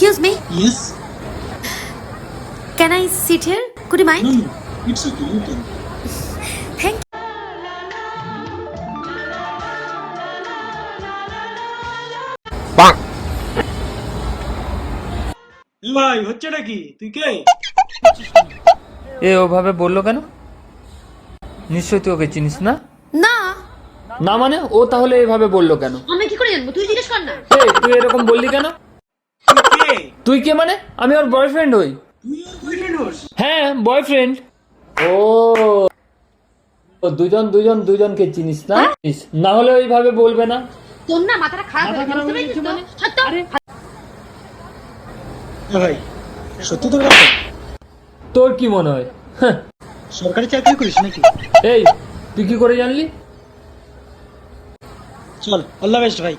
Excuse me, Yes? can I sit here? Could you mind? No, no. It's okay. You can. Thank এ ভাই হচ্ছেটা কি? তুই কে? এ ওভাবে বললো কেন? নিশ্চয়ই তুই ওকে চিনিস না? না, না মানে ও তাহলে এভাবে বললো কেন? আমি কি করে জানবো? তুই জিজ্ঞেস কর না। এই তুই এরকম বললি কেন? তুই কে? তুই কে মানে? আমি ওর বয়ফ্রেন্ড হই। তুই ওর বয়ফ্রেন্ড হোস? হ্যাঁ বয়ফ্রেন্ড। ও ও, দুজনকে চিনিস না? না হলে ওইভাবে বলবে না। তোর না মাথাটা খারাপ হয়ে গেছে, বুঝতে পেরেছিস তো? সত্য? এ ভাই সত্যি তো কথা? তোর কি মনে হয়? হ্যাঁ, সরকারি চাকরি করিস নাকি? এই তুই কি করে জানলি? চল, অল দ্য বেস্ট ভাই।